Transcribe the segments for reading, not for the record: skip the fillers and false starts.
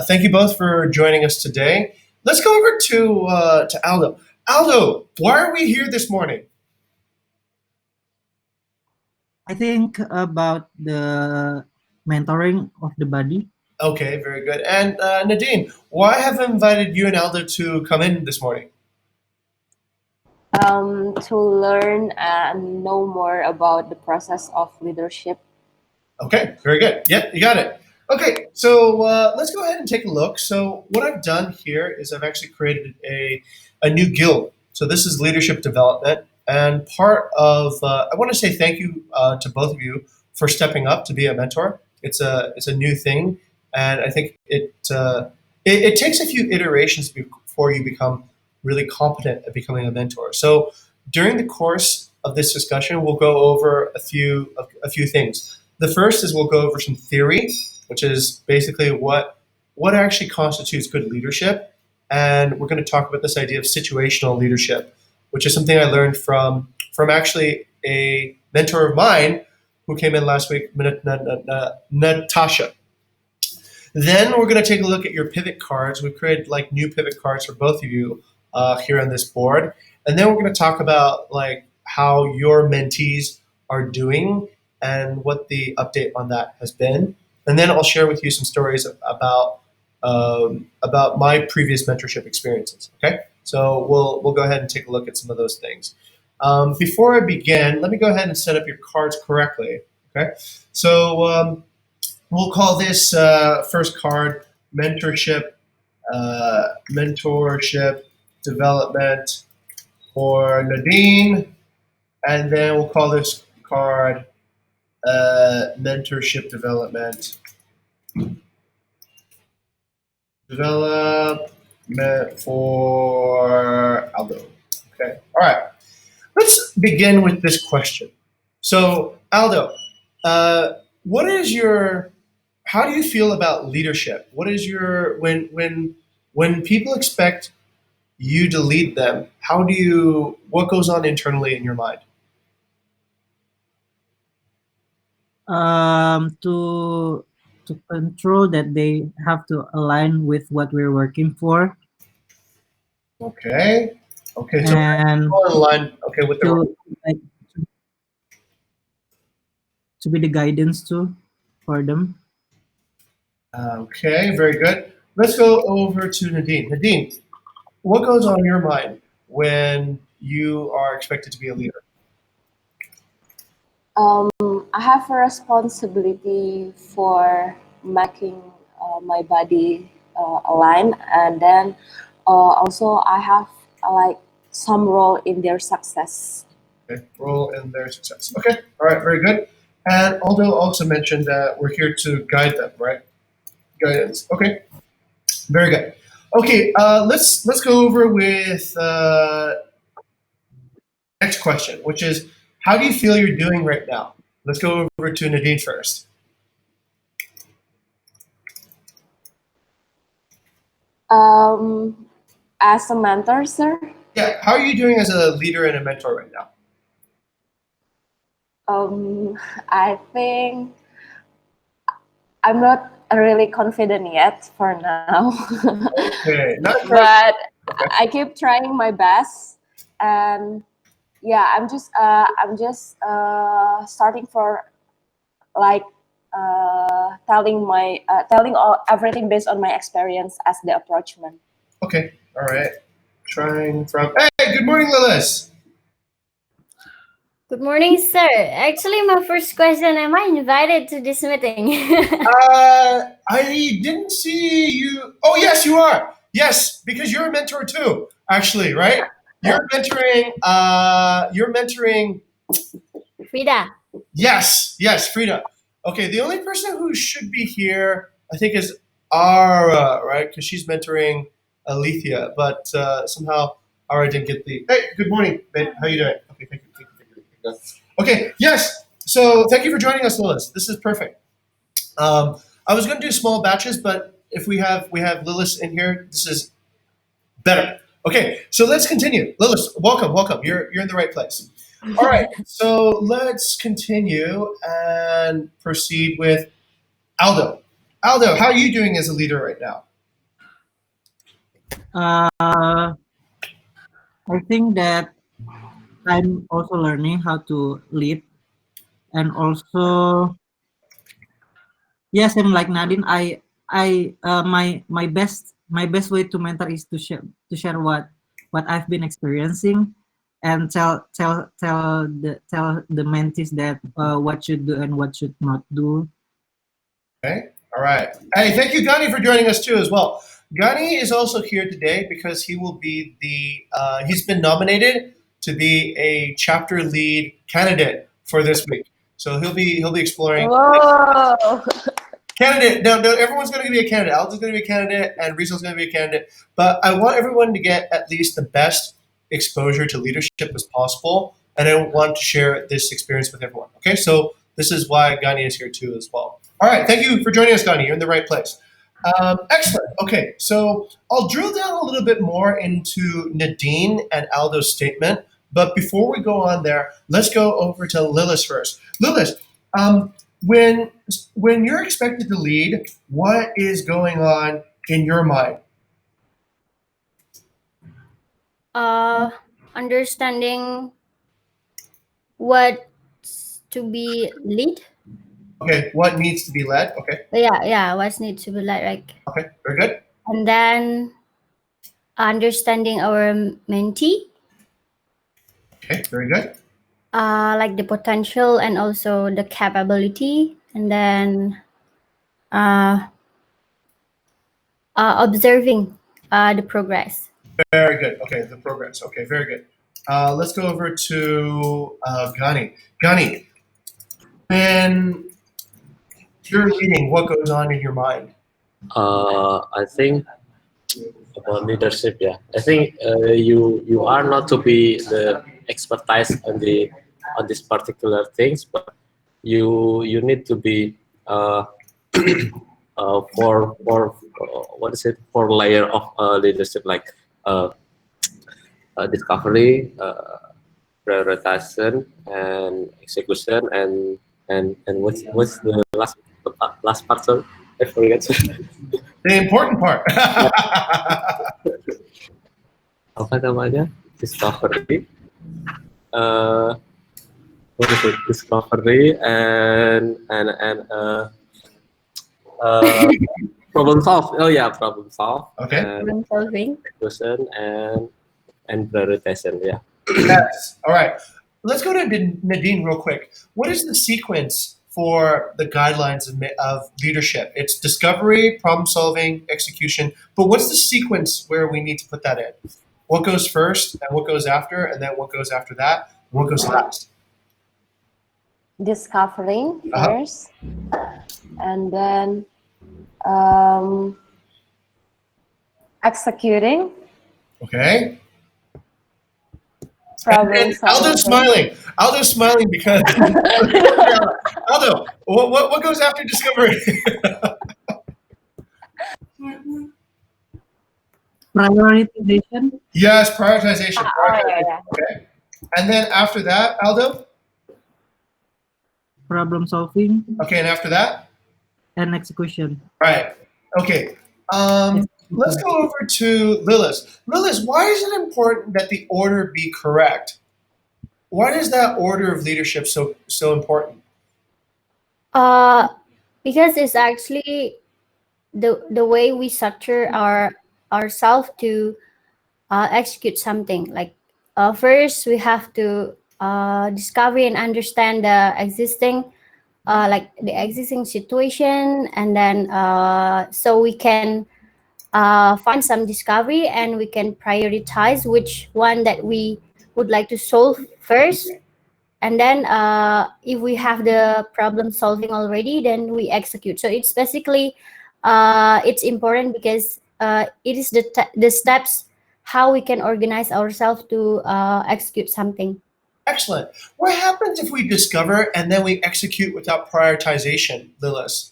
Thank you both for joining us today. Let's go over to Aldo. Aldo, why are we here this morning? I think about the mentoring of the body. Okay, very good. And Nadine, why have I invited you and Aldo to come in this morning? To learn and know more about the process of leadership. Okay, very good. Yep, you got it. Okay, so let's go ahead and take a look. So what I've done here is I've actually created a new guild. So this is leadership development, and part of I want to say thank you to both of you for stepping up to be a mentor. It's a new thing, and I think it takes a few iterations before you become really competent at becoming a mentor. So during the course of this discussion, we'll go over a few things. The first is we'll go over some theory, which is basically what actually constitutes good leadership, and we're going to talk about this idea of situational leadership, which is something I learned from actually a mentor of mine who came in last week, Natasha. Then we're going to take a look at your pivot cards. We've created like new pivot cards for both of you here on this board, and then we're going to talk about like how your mentees are doing and what the update on that has been. And then I'll share with you some stories about my previous mentorship experiences. Okay, so we'll go ahead and take a look at some of those things. Before I begin, let me go ahead and set up your cards correctly. Okay, so we'll call this first card mentorship development for Nadine, and then we'll call this card mentorship development for Aldo. Okay, all right. Let's begin with this question. So, Aldo, what is your how do you feel about leadership? What is your when people expect you to lead them? What goes on internally in your mind? To control that they have to align with what we're working for, Okay, okay. So and we're in line. Okay, with the to like to be the guidance too for them. okay, very good. Let's go over to Nadine. Nadine, what goes on in your mind when you are expected to be a leader? I have a responsibility for making my body align, and then also I have like some role in their success. Okay, role in their success. Okay, all right, very good. And Aldo also mentioned that we're here to guide them, right? Guidance. Okay, very good. Okay, let's go over with next question, which is how do you feel you're doing right now? Let's go over to Nadine first. As a mentor, sir, Yeah, how are you doing as a leader and a mentor right now? I think I'm not really confident yet for now, Okay, not sure. but Okay. I keep trying my best, and yeah, I'm just starting for like telling all everything based on my experience as the approachman. Okay, all right. Trying from. Hey, good morning, Lilith. Good morning, sir. Actually, my first question, am I invited to this meeting? I didn't see you. Oh, yes, you are. Yes, because you're a mentor too, actually, right? You're mentoring. You're mentoring. Frida. Yes, yes, Frida. Okay, the only person who should be here, I think, is Ara, right? Because she's mentoring Alethea, but somehow Ara didn't get the. Hey, good morning, babe. How you doing? Okay, thank you. Okay, yes. So thank you for joining us, Lilith. This is perfect. I was going to do small batches, but if we have Lilith in here, this is better. Okay, so let's continue. Lilith, welcome. You're in the right place. All right, so let's continue and proceed with Aldo. Aldo, how are you doing as a leader right now? Uh, I think that I'm also learning how to lead, and also yes, I'm like Nadine. My best way to mentor is to share what I've been experiencing, and tell the mentees that what should do and what should not do. Okay. All right. Hey, thank you, Gani, for joining us too as well. Gani is also here today because he will be he's been nominated to be a chapter lead candidate for this week. So he'll be exploring Whoa. candidate. No, everyone's going to be a candidate. Aldo's going to be a candidate, and Rizal's going to be a candidate. But I want everyone to get at least the best exposure to leadership as possible, and I want to share this experience with everyone. Okay, so this is why Gani is here too as well. All right, thank you for joining us, Gani. You're in the right place. Excellent. Okay, so I'll drill down a little bit more into Nadine and Aldo's statement. But before we go on there, let's go over to Lilith first. Lilith, um, when when you're expected to lead, what is going on in your mind? Uh, Understanding what to be lead. Okay, what needs to be led? Okay, Yeah, what needs to be led, like, okay, very good. and then understanding our mentee, Okay, very good. like the potential and also the capability, and then uh, observing the progress. Very good. Okay, the progress. Okay, very good. Let's go over to Gani. Gani, when you're leading, what goes on in your mind? I think about leadership. Yeah, I think you are not to be the expertise on this particular things, but you need to be uh, for what is it, for layer of leadership, like uh, discovery, prioritization, and execution, and what's the last part? Sorry, I forget. The important part. Apa namanya, discovery, uh, what is it, discovery, and problem solve. Oh yeah, problem solve, Okay. and Problem solving. execution, and prioritization. Yeah. Yes. All right. Let's go to Nadine real quick. What is the sequence for the guidelines of leadership? It's discovery, problem solving, execution. But what's the sequence where we need to put that in? What goes first, and what goes after, and then what goes after that, and what goes last? Discovering Uh-huh. first, and then um, executing, Okay. problem And Aldo's solving. smiling. Aldo's smiling because Aldo, what goes after discovery? Prioritization, Yes, prioritization. Oh yeah, yeah. Okay. And then after that, Aldo? problem solving, Okay, and after that? and execution. Right. Okay. Let's go over to Lilith. Lilith, why is it important that the order be correct? Why is that order of leadership so important? Because it's actually the way we structure ourselves to execute something. Like, first we have to discover and understand the existing situation, and then so we can find some discovery, and we can prioritize which one that we would like to solve first. And then if we have the problem solving already, then we execute. So it's basically it's important because it is the steps how we can organize ourselves to execute something. Excellent. What happens if we discover and then we execute without prioritization, Lilith?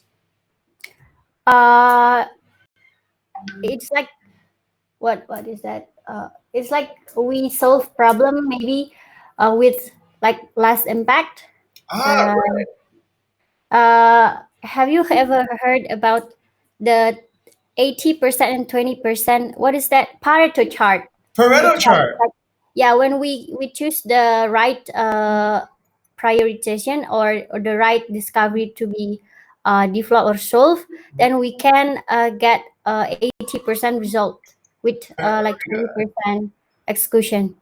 uh it's like, what is that, it's like we solve problem maybe with like less impact. Ah, uh, right. have you ever heard about the 80% and 20%. What is that? Pareto chart. The Pareto chart. chart. Yeah, when we choose the right prioritization, or the right discovery to be developed or solved, then we can get 80% result with Very like good. 20% execution.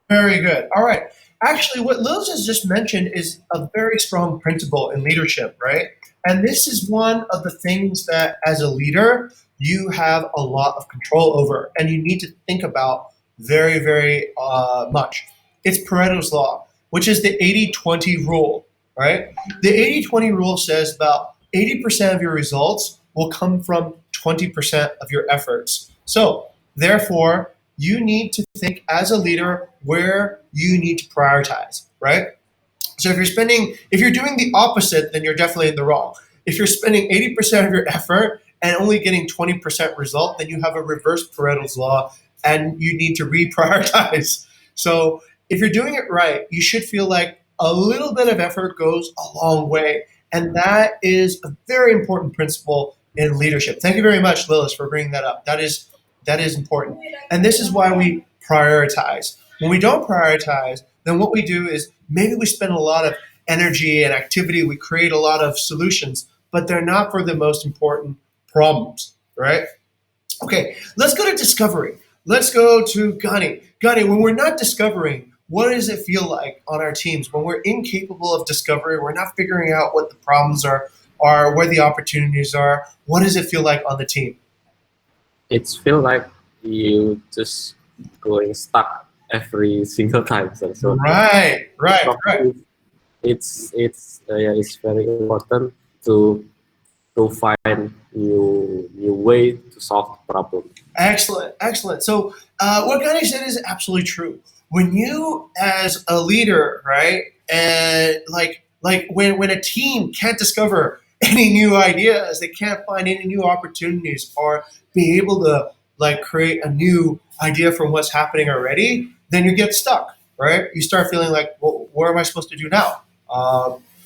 Very good. All right. Actually, what Lils has just mentioned is a very strong principle in leadership, right? And this is one of the things that, as a leader, you have a lot of control over, and you need to think about very, very much. It's Pareto's law, which is the 80-20 rule, right? The 80-20 rule says about 80% of your results will come from 20% of your efforts. So, therefore, you need to think as a leader where you need to prioritize, right? So if you're doing the opposite, then you're definitely in the wrong. If you're spending 80% of your effort and only getting 20% result, then you have a reverse Pareto's law and you need to reprioritize. So if you're doing it right, you should feel like a little bit of effort goes a long way. And that is a very important principle in leadership. Thank you very much, Lilith, for bringing that up. That is important. And this is why we prioritize. When we don't prioritize, then what we do is maybe we spend a lot of energy and activity, we create a lot of solutions, but they're not for the most important problems, right? Okay, let's go to discovery. Let's go to Gani. Gani, when we're not discovering, what does it feel like on our teams? When we're incapable of discovery, we're not figuring out what the problems are where the opportunities are. What does it feel like on the team? It's feel like you just going stuck every single time. So Right, right, right. yeah, it's very important to find new way to solve the problem. Excellent, excellent. So, what Gani said is absolutely true. When you, as a leader, right, and like when a team can't discover any new ideas, they can't find any new opportunities, or be able to like create a new idea from what's happening already, then you get stuck, right? You start feeling like, well, what am I supposed to do now?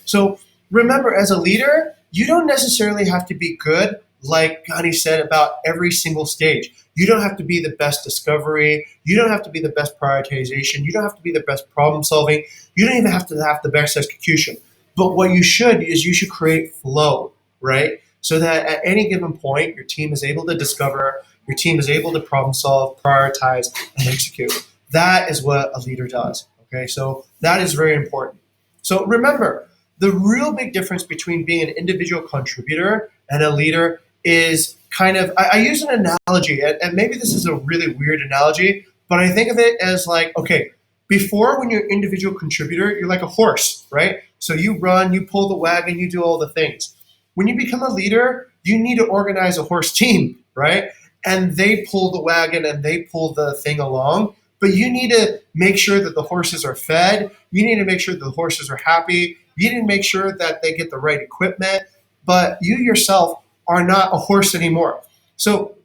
So remember, as a leader, you don't necessarily have to be good, like Gani said, about every single stage. You don't have to be the best discovery. You don't have to be the best prioritization. You don't have to be the best problem solving. You don't even have to have the best execution. But what you should is you should create flow, right? So that at any given point, your team is able to discover, your team is able to problem solve, prioritize, and execute. That is what a leader does. Okay, so that is very important. So remember, the real big difference between being an individual contributor and a leader is kind of, I use an analogy, and maybe this is a really weird analogy, but I think of it as like, okay, before when you're an individual contributor, you're like a horse, right? So you run, you pull the wagon, you do all the things. When you become a leader, you need to organize a horse team, right? And they pull the wagon and they pull the thing along. But you need to make sure that the horses are fed. You need to make sure that the horses are happy. You need to make sure that they get the right equipment. But you yourself are not a horse anymore. So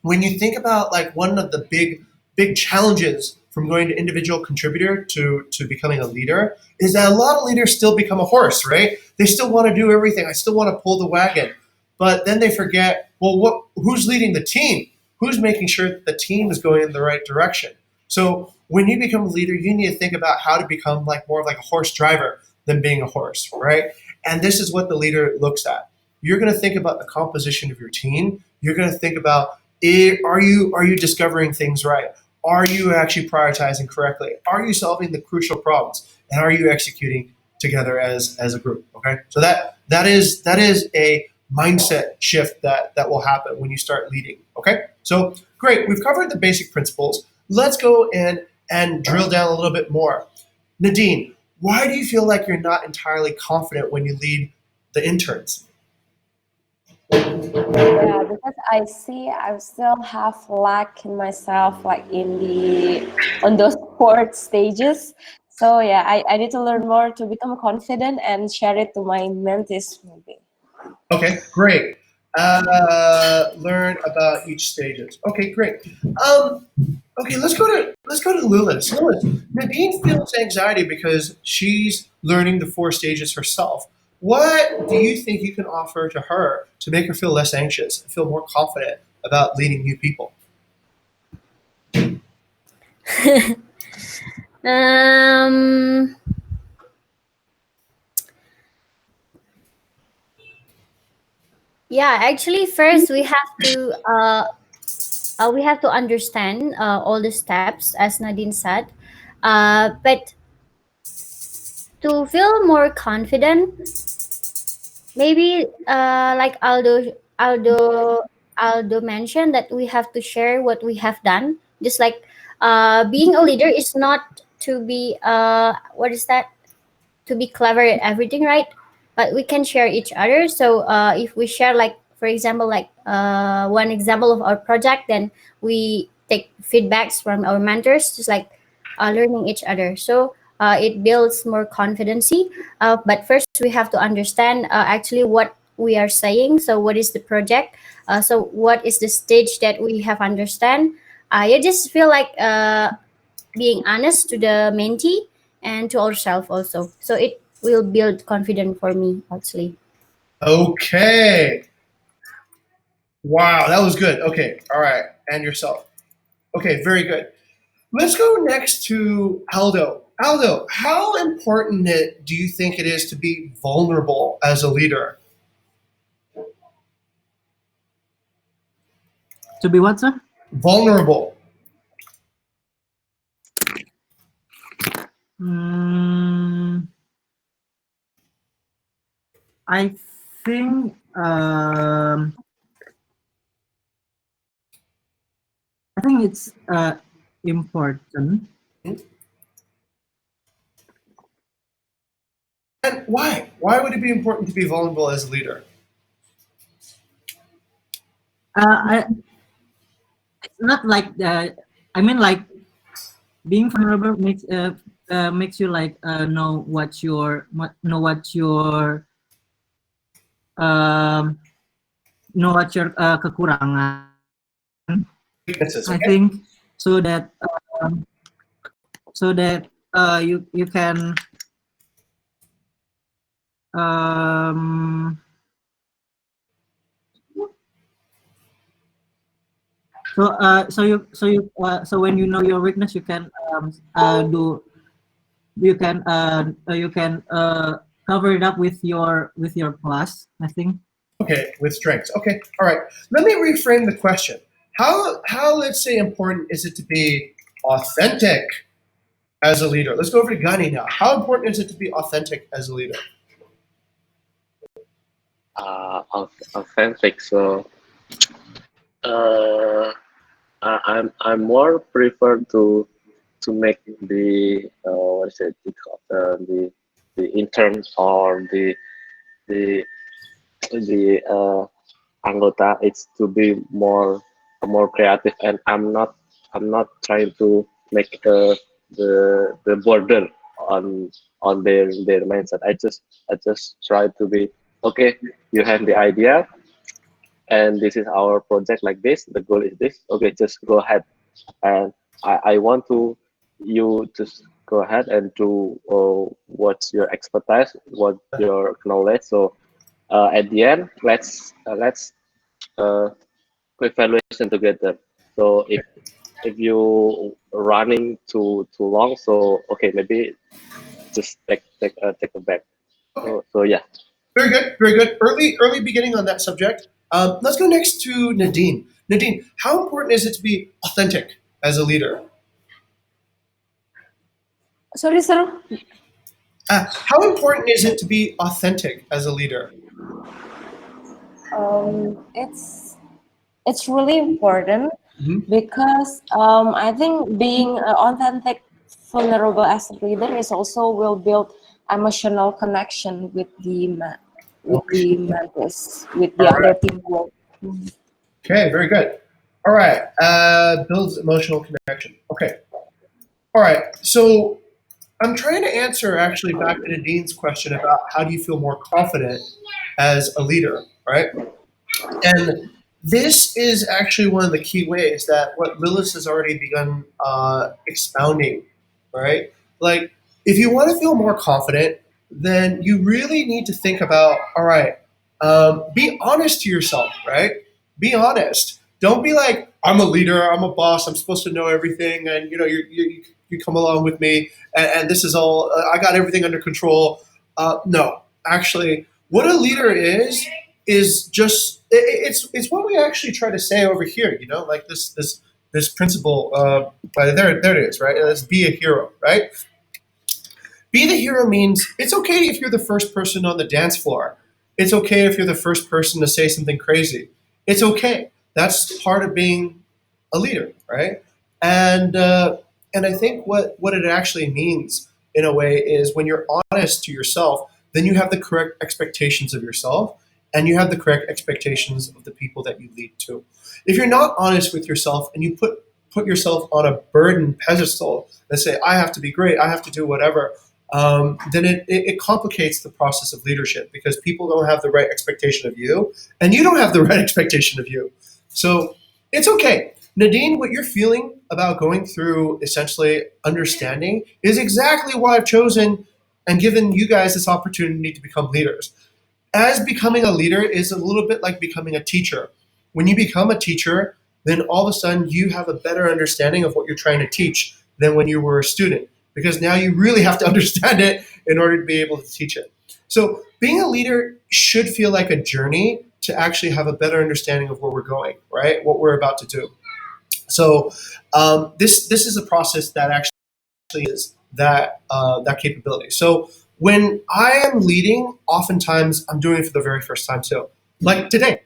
when you think about like one of the big challenges from going to individual contributor to becoming a leader is that a lot of leaders still become a horse, right? They still want to do everything. I still want to pull the wagon. But then they forget, well, who's leading the team? Who's making sure that the team is going in the right direction? So when you become a leader, you need to think about how to become like more of like a horse driver than being a horse, right? And this is what the leader looks at. You're going to think about the composition of your team. You're going to think about, are you discovering things right? Are you actually prioritizing correctly? Are you solving the crucial problems? And are you executing together as a group? Okay, so that is a mindset shift that will happen when you start leading. Okay, so great. We've covered the basic principles. Let's go and drill down a little bit more. Nadine, why do you feel like you're not entirely confident when you lead the interns? Yeah, because I see I still have lack in myself, like in the on those fourth stages. So yeah, I need to learn more to become confident and share it to my mentees maybe. Okay, great. Learn about each stages. Okay, great. Okay, let's go to Lilith. Lilith, Nadine feels anxiety because she's learning the four stages herself. What do you think you can offer to her to make her feel less anxious, feel more confident about leading new people? um, yeah, actually, first we have to understand all the steps, as Nadine said. But to feel more confident, maybe like Aldo mentioned that we have to share what we have done. Just like being a leader is not to be what is that, to be clever at everything, right? But we can share each other. So if we share, like for example, like one example of our project, then we take feedbacks from our mentors, just like learning each other. So it builds more confidency. But first, we have to understand actually what we are saying. So what is the project? So what is the stage that we have understand? You just feel like being honest to the mentee and to ourselves also. So it will build confidence for me actually. Okay. Wow, that was good. Okay. All right. And yourself. Okay, very good. Let's go next to Aldo. Aldo, how important do you think it is to be vulnerable as a leader? To be what, sir? Vulnerable. Mm, I think it's important. And why? Why would it be important to be vulnerable as a leader? I not like I mean like being vulnerable makes you like um know what your kekurangan. Weaknesses, I okay? think so that you can um so when you know your weakness you can do you can cover it up with your plus, I think. Okay, with strengths. Okay, all right. Let me reframe the question. How let's say important is it to be authentic as a leader? Let's go over to Gani now. How important is it to be authentic as a leader? Authentic. So uh, I'm more prefer to make the what is it called, the interns or the the anggota. It's to be more creative, and I'm not trying to make the border on their mindset. I just try to be okay. You have the idea, and this is our project like this. The goal is this. Okay, just go ahead, and I want to you just go ahead and do what's your expertise, what your knowledge. So at the end, let's uh, evaluation together. So if you running too long, so okay, maybe just take a break. Okay, So yeah. very good, very good. Early beginning on that subject. Let's go next to Nadine. Nadine, how important is it to be authentic as a leader? Sorry, sir. How important is it to be authentic as a leader? It's really important Mhm. because I think being authentic, vulnerable as a leader is also will build emotional connection with with Okay. the mentors, with the All other right. teamwork. Okay, very good. All right. Builds emotional connection. Okay. All right. So I'm trying to answer actually back to Nadine's question about how do you feel more confident as a leader, right? And this is actually one of the key ways that what Lilith has already begun expounding, right? Like, if you want to feel more confident, then you really need to think about, all right, be honest to yourself, right? Be honest. Don't be like, I'm a leader, I'm a boss, I'm supposed to know everything, and you come along with me, and this is all, I got everything under control. No, actually, what a leader is just it's what we actually try to say over here. Like this principle. There it is, right? Let's be a hero, right? Be the hero means it's okay if you're the first person on the dance floor. It's okay if you're the first person to say something crazy. It's okay. That's part of being a leader, right? And I think what it actually means in a way is when you're honest to yourself, then you have the correct expectations of yourself, and you have the correct expectations of the people that you lead to. If you're not honest with yourself and you put yourself on a burden pedestal and say, I have to be great, I have to do whatever, then it complicates the process of leadership because people don't have the right expectation of you, and you don't have the right expectation of you. So it's okay. Nadine, what you're feeling about going through essentially understanding is exactly why I've chosen and given you guys this opportunity to become leaders. As becoming a leader is a little bit like becoming a teacher. When you become a teacher, then all of a sudden you have a better understanding of what you're trying to teach than when you were a student, because now you really have to understand it in order to be able to teach it. So being a leader should feel like a journey to actually have a better understanding of where we're going, right? What we're about to do. So this is a process that actually is that capability. So when I am leading, oftentimes I'm doing it for the very first time too. Like today,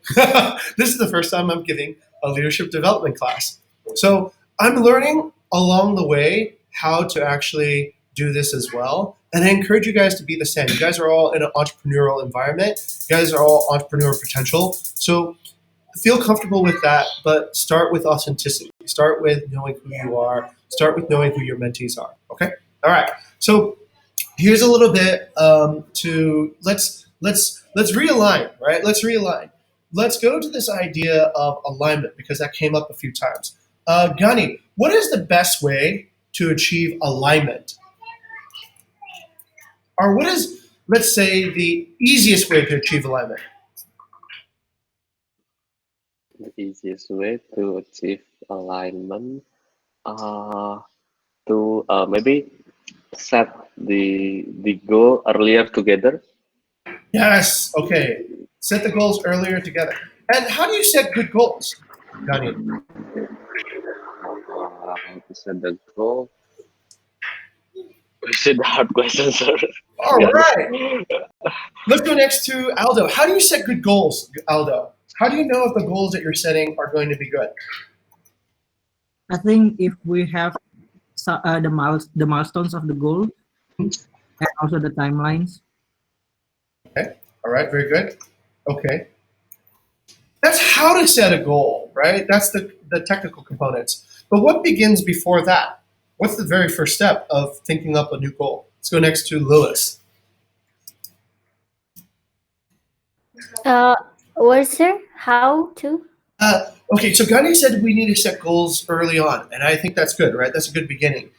this is the first time I'm giving a leadership development class. So I'm learning along the way how to actually do this as well. And I encourage you guys to be the same. You guys are all in an entrepreneurial environment. You guys are all entrepreneur potential. So feel comfortable with that, but start with authenticity. Start with knowing who you are. Start with knowing who your mentees are. Okay. All right. So here's a little bit to let's realign. Right. Let's realign. Let's go to this idea of alignment because that came up a few times. Gani, what is the best way to achieve alignment, or what is, let's say, the easiest way to achieve alignment? The easiest way to achieve alignment, uh, to maybe set the goal earlier together. Yes. Okay. Set the goals earlier together. And how do you set good goals, Gani? How to set the goal? Is it a hard question, sir? All Gani. right. Let's go next to Aldo. How do you set good goals, Aldo? How do you know if the goals that you're setting are going to be good? I think if we have the milestones of the goal and also the timelines. Okay. All right. Very good. Okay. That's how to set a goal, right? That's the technical components. But what begins before that? What's the very first step of thinking up a new goal? Let's go next to Lewis. Uh, what, sir? How to? Okay, so Gandhi said we need to set goals early on, and I think that's good, right? That's a good beginning.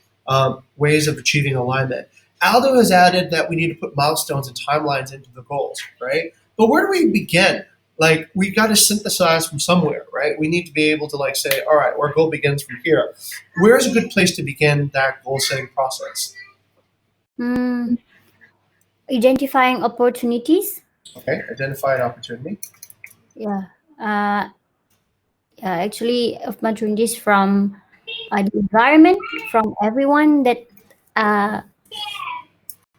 Ways of achieving alignment. Aldo has added that we need to put milestones and timelines into the goals, right? But where do we begin? Like, we got to synthesize from somewhere, right? We need to be able to like say, all right, our goal begins from here. Where is a good place to begin that goal setting process? Hmm, identifying opportunities. Okay, identify an opportunity. Yeah. Uh, yeah, actually, opportunities from the environment, from everyone uh,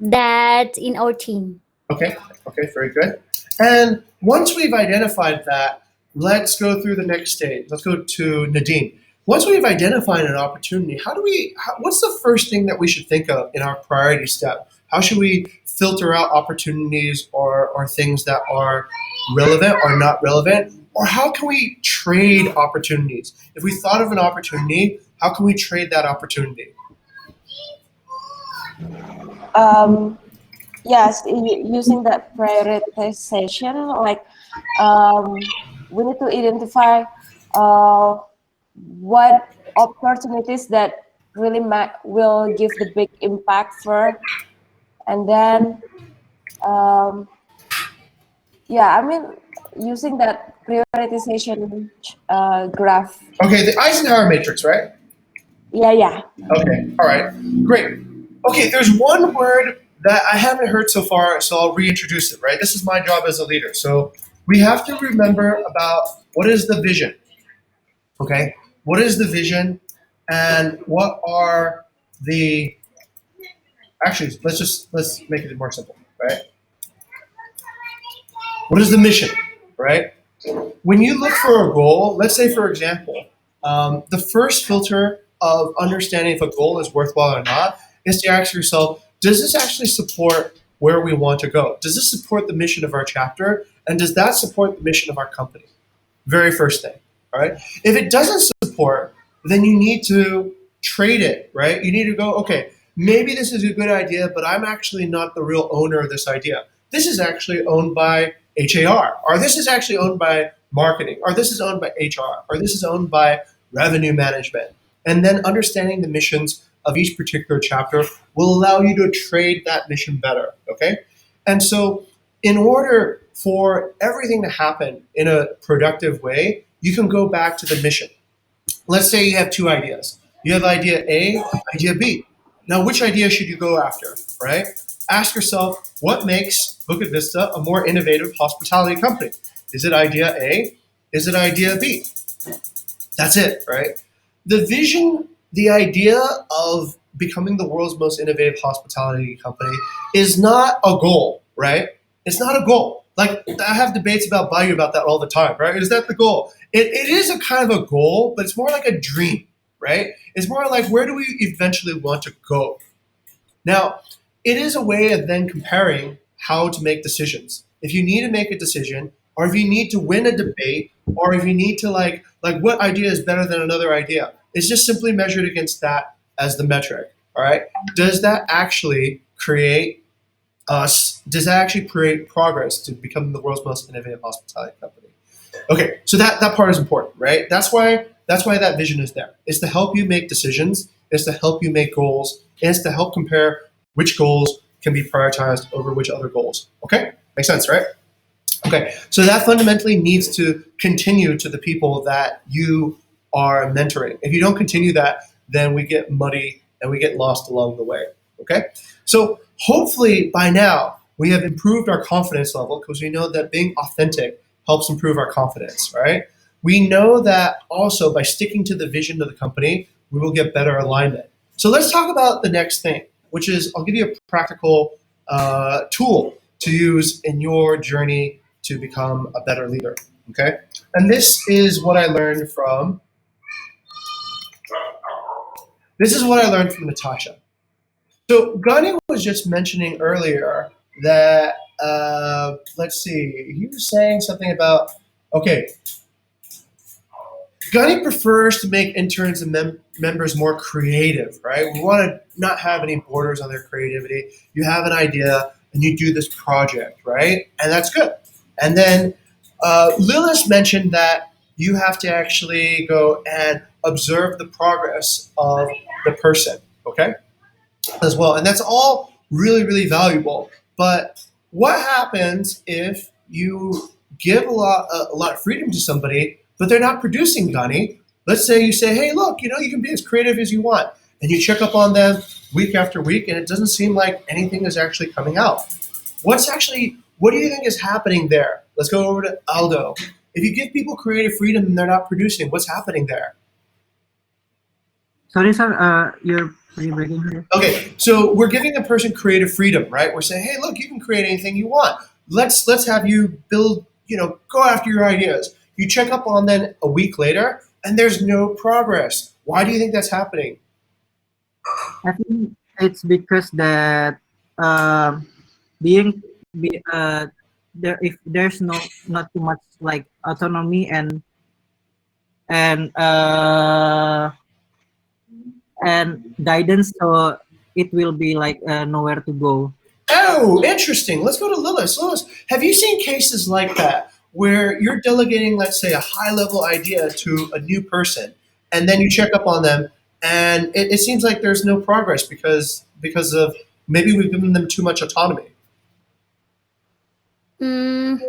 that in our team. Okay, okay, very good. And once we've identified that, let's go through the next stage. Let's go to Nadine. Once we've identified an opportunity, what's the first thing that we should think of in our priority step? How should we filter out opportunities or things that are relevant or not relevant? Or how can we trade opportunities? If we thought of an opportunity, how can we trade that opportunity? Um, yes, using that prioritization, like we need to identify uh, what opportunities that really will give the big impact for, and then um, yeah, I mean, using that prioritization graph. Okay, the Eisenhower matrix, right? Yeah. Okay, all right, great. Okay, there's one word that I haven't heard so far, so I'll reintroduce it, right? This is my job as a leader. So we have to remember about what is the vision, okay? What is the vision and what are the, actually, let's make it more simple, right? What is the mission, right? When you look for a goal, let's say, for example, the first filter of understanding if a goal is worthwhile or not is to ask yourself, does this actually support where we want to go? Does this support the mission of our chapter? And does that support the mission of our company? Very first thing, all right? If it doesn't support, then you need to trade it, right? You need to go, okay, maybe this is a good idea, but I'm actually not the real owner of this idea. This is actually owned by HAR, or this is actually owned by marketing, or this is owned by HR, or this is owned by revenue management. And then understanding the missions of each particular chapter will allow you to trade that mission better, okay? And so in order for everything to happen in a productive way, you can go back to the mission. Let's say you have two ideas. You have idea A, idea B. Now, which idea should you go after, right? Ask yourself, what makes Bukit Vista a more innovative hospitality company? Is it idea A? Is it idea B? That's it, right? The vision, the idea of becoming the world's most innovative hospitality company is not a goal, right? It's not a goal. Like, I have debates about Bayou about that all the time, right? Is that the goal? It is a kind of a goal, but it's more like a dream, right? It's more like, where do we eventually want to go? Now, it is a way of then comparing how to make decisions. If you need to make a decision, or if you need to win a debate, or if you need to like what idea is better than another idea, it's just simply measured against that as the metric. All right. Does that actually create us? Does that actually create progress to become the world's most innovative hospitality company? Okay, so that part is important, right? That's why that vision is there. It's to help you make decisions. It's to help you make goals. And it's to help compare which goals can be prioritized over which other goals. Okay, makes sense, right? Okay, so that fundamentally needs to continue to the people that you are mentoring. If you don't continue that, then we get muddy and we get lost along the way. Okay, so hopefully by now we have improved our confidence level because we know that being authentic helps improve our confidence, right? We know that also by sticking to the vision of the company, we will get better alignment. So let's talk about the next thing, which is I'll give you a practical tool to use in your journey to become a better leader. Okay, and this is what I learned from. This is what I learned from Natasha. So Gani was just mentioning earlier that let's see, he was saying something about okay, Gani prefers to make interns and members more creative, right? We want to not have any borders on their creativity. You have an idea and you do this project, right? And that's good. And then Lilith mentioned that you have to actually go and observe the progress of the person, okay? As well. And that's all really, really valuable. But what happens if you give a lot of freedom to somebody, but they're not producing, Gani? Let's say you say, hey, look, you can be as creative as you want. And you check up on them week after week, and it doesn't seem like anything is actually coming out. What do you think is happening there? Let's go over to Aldo. If you give people creative freedom and they're not producing, what's happening there? Sorry, sir. You're pretty breaking here. Okay, so we're giving a person creative freedom, right? We're saying, hey, look, you can create anything you want. Let's have you build, go after your ideas. You check up on them a week later, and there's no progress. Why do you think that's happening? I think it's because that being be there if there's not too much like autonomy and and guidance, so it will be like nowhere to go. Oh, interesting. Let's go to Lilith. Lilith, have you seen cases like that where you're delegating, let's say, a high-level idea to a new person, and then you check up on them, and it seems like there's no progress because of maybe we've given them too much autonomy? Mm,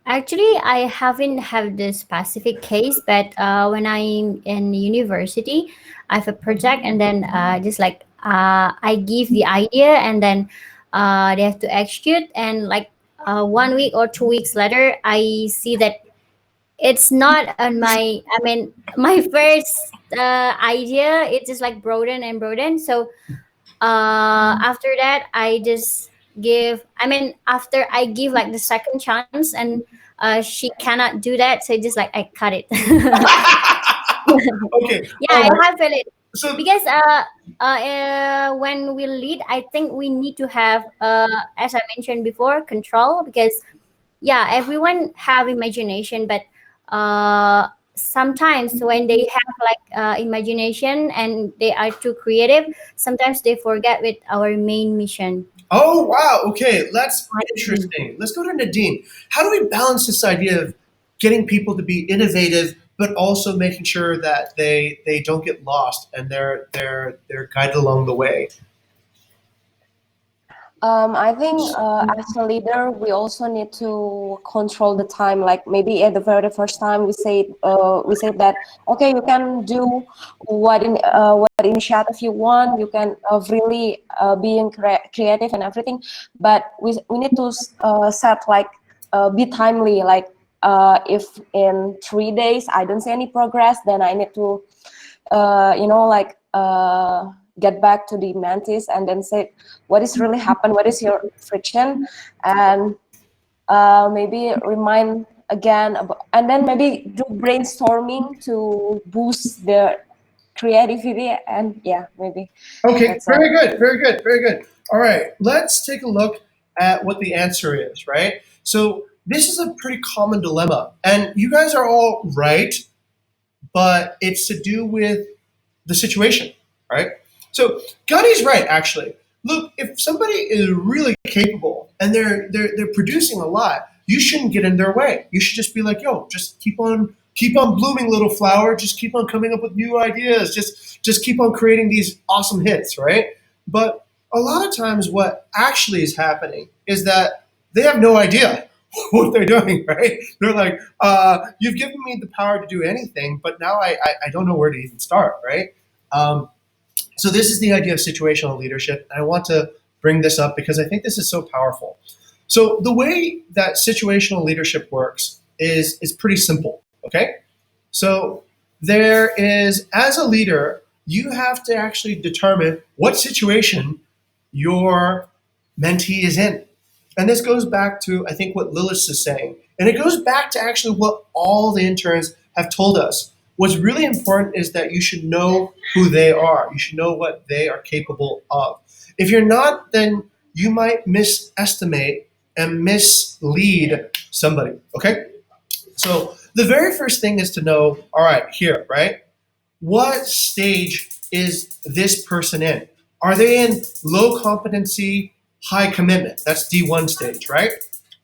Actually, I haven't had this specific case, but when I'm in university, I have a project, and then just like I give the idea, and then they have to execute, and like 1 week or 2 weeks later, I see that it's not on my. I mean, my first idea, it's just like broaden and broaden. So after that, I just give. I mean, after I give like the second chance, and she cannot do that, so just like I cut it. Okay, Yeah, all I right. have felt it So because when we lead, I think we need to have as I mentioned before, control, because yeah, everyone have imagination, but sometimes when they have like imagination and they are too creative, sometimes they forget with our main mission. oh wow, okay, that's I agree. interesting. Let's go to Nadine. How do we balance this idea of getting people to be innovative, but also making sure that they don't get lost and they're guided along the way? I think as a leader, we also need to control the time. Like maybe at the very first time, we say that okay, you can do what initiative you want. You can really being creative and everything, but we need to set like be timely. Like if in 3 days I don't see any progress, then I need to like get back to the mentees and then say what is really happened, what is your friction, and maybe remind again about, and then maybe do brainstorming to boost their creativity, and yeah, maybe Okay, that's it. very good, very good, very good. All right, let's take a look at what the answer is, right? So this is a pretty common dilemma, and you guys are all right, but it's to do with the situation, right? So Gunny's right, actually. Look, if somebody is really capable and they're producing a lot, you shouldn't get in their way. You should just be like, yo, just keep on blooming, little flower. Just keep on coming up with new ideas. Just keep on creating these awesome hits, right? But a lot of times, what actually is happening is that they have no idea what they're doing, right? They're like, you've given me the power to do anything, but now I don't know where to even start, right? Um, so this is the idea of situational leadership. And I want to bring this up because I think this is so powerful. So the way that situational leadership works is pretty simple. Okay, so there is, as a leader, you have to actually determine what situation your mentee is in. And this goes back to, I think, what Lilith is saying. And it goes back to actually what all the interns have told us. What's really important is that you should know who they are. You should know what they are capable of. If you're not, then you might misestimate and mislead somebody. Okay? So the very first thing is to know, all right, here, right? What stage is this person in? Are they in low competency, high commitment? That's D1 stage, right?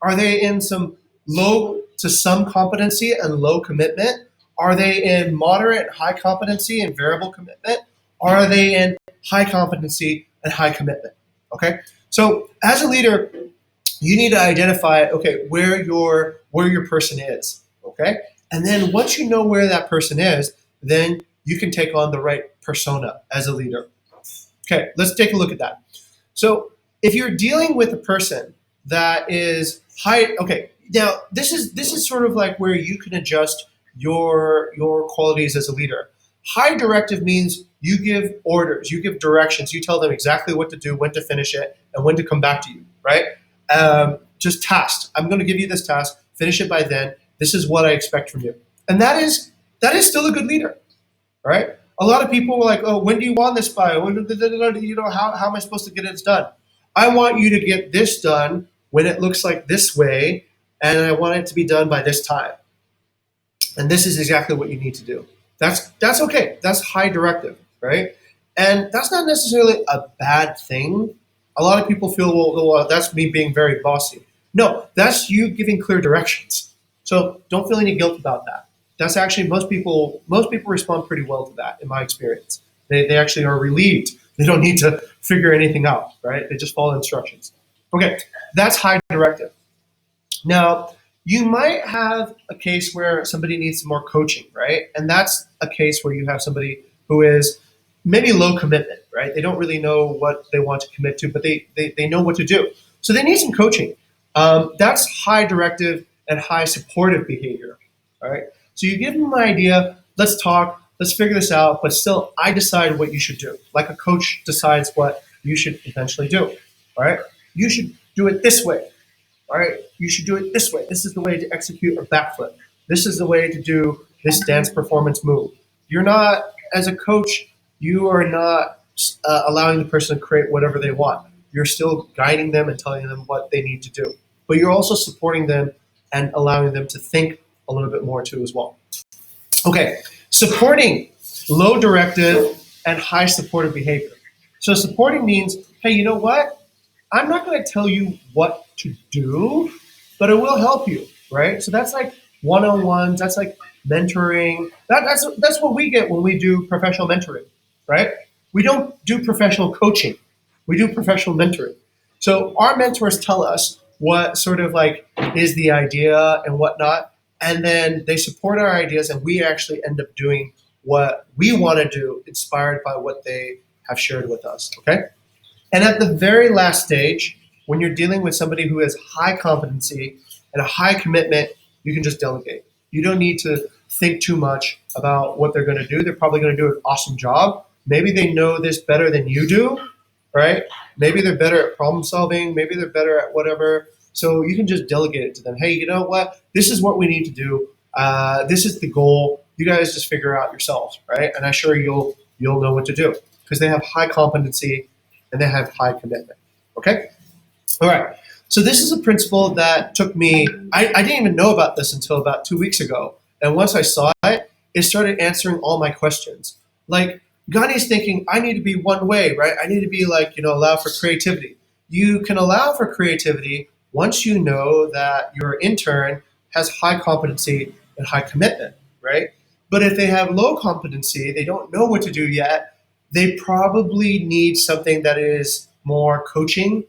Are they in some low to some competency and low commitment? Are they in moderate, high competency and variable commitment? Are they in high competency and high commitment? Okay. So as a leader, you need to identify, okay, where your person is. Okay. And then once you know where that person is, then you can take on the right persona as a leader. Okay, let's take a look at that. So if you're dealing with a person that is high, okay, now this is sort of like where you can adjust your qualities as a leader. High directive means you give orders, you give directions, you tell them exactly what to do, when to finish it, and when to come back to you, right? Just tasked. I'm going to give you this task. Finish it by then. This is what I expect from you, and that is still a good leader, right? A lot of people were like, "Oh, when do you want this by? When, how am I supposed to get it done? I want you to get this done when it looks like this way, and I want it to be done by this time." And this is exactly what you need to do. That's okay. That's high directive, right? And that's not necessarily a bad thing. A lot of people feel, well, that's me being very bossy. No, that's you giving clear directions. So don't feel any guilt about that. That's actually most people respond pretty well to that in my experience. They actually are relieved. They don't need to figure anything out, right? They just follow instructions. Okay, that's high directive. Now, you might have a case where somebody needs some more coaching, right? And that's a case where you have somebody who is maybe low commitment, right? They don't really know what they want to commit to, but they know what to do. So they need some coaching. That's high directive and high supportive behavior, all right? So you give them an idea, let's talk, let's figure this out, but still, I decide what you should do. Like a coach decides what you should eventually do, all right? You should do it this way. All right, you should do it this way. This is the way to execute a backflip. This is the way to do this dance performance move. You're not, as a coach, you are not allowing the person to create whatever they want. You're still guiding them and telling them what they need to do. But you're also supporting them and allowing them to think a little bit more too as well. Okay, supporting low directive and high supportive behavior. So supporting means, hey, you know what? I'm not going to tell you what to do, but it will help you, right? So that's like one-on-ones. That's like mentoring. That's what we get when we do professional mentoring, right? We don't do professional coaching. We do professional mentoring. So our mentors tell us what sort of like is the idea and whatnot, and then they support our ideas, and we actually end up doing what we want to do, inspired by what they have shared with us. Okay. And at the very last stage, when you're dealing with somebody who has high competency and a high commitment, you can just delegate. You don't need to think too much about what they're going to do. They're probably going to do an awesome job. Maybe they know this better than you do, right? Maybe they're better at problem solving. Maybe they're better at whatever. So you can just delegate it to them. Hey, you know what? This is what we need to do. This is the goal. You guys just figure out yourselves, right? And I'm sure you'll know what to do because they have high competency and they have high commitment. Okay? All right. So this is a principle that took me, I didn't even know about this until about 2 weeks ago. And once I saw it, it started answering all my questions. Like, Ghani's thinking, I need to be one way, right? I need to be like, allow for creativity. You can allow for creativity once you know that your intern has high competency and high commitment, right? But if they have low competency, they don't know what to do yet, they probably need something that is more coaching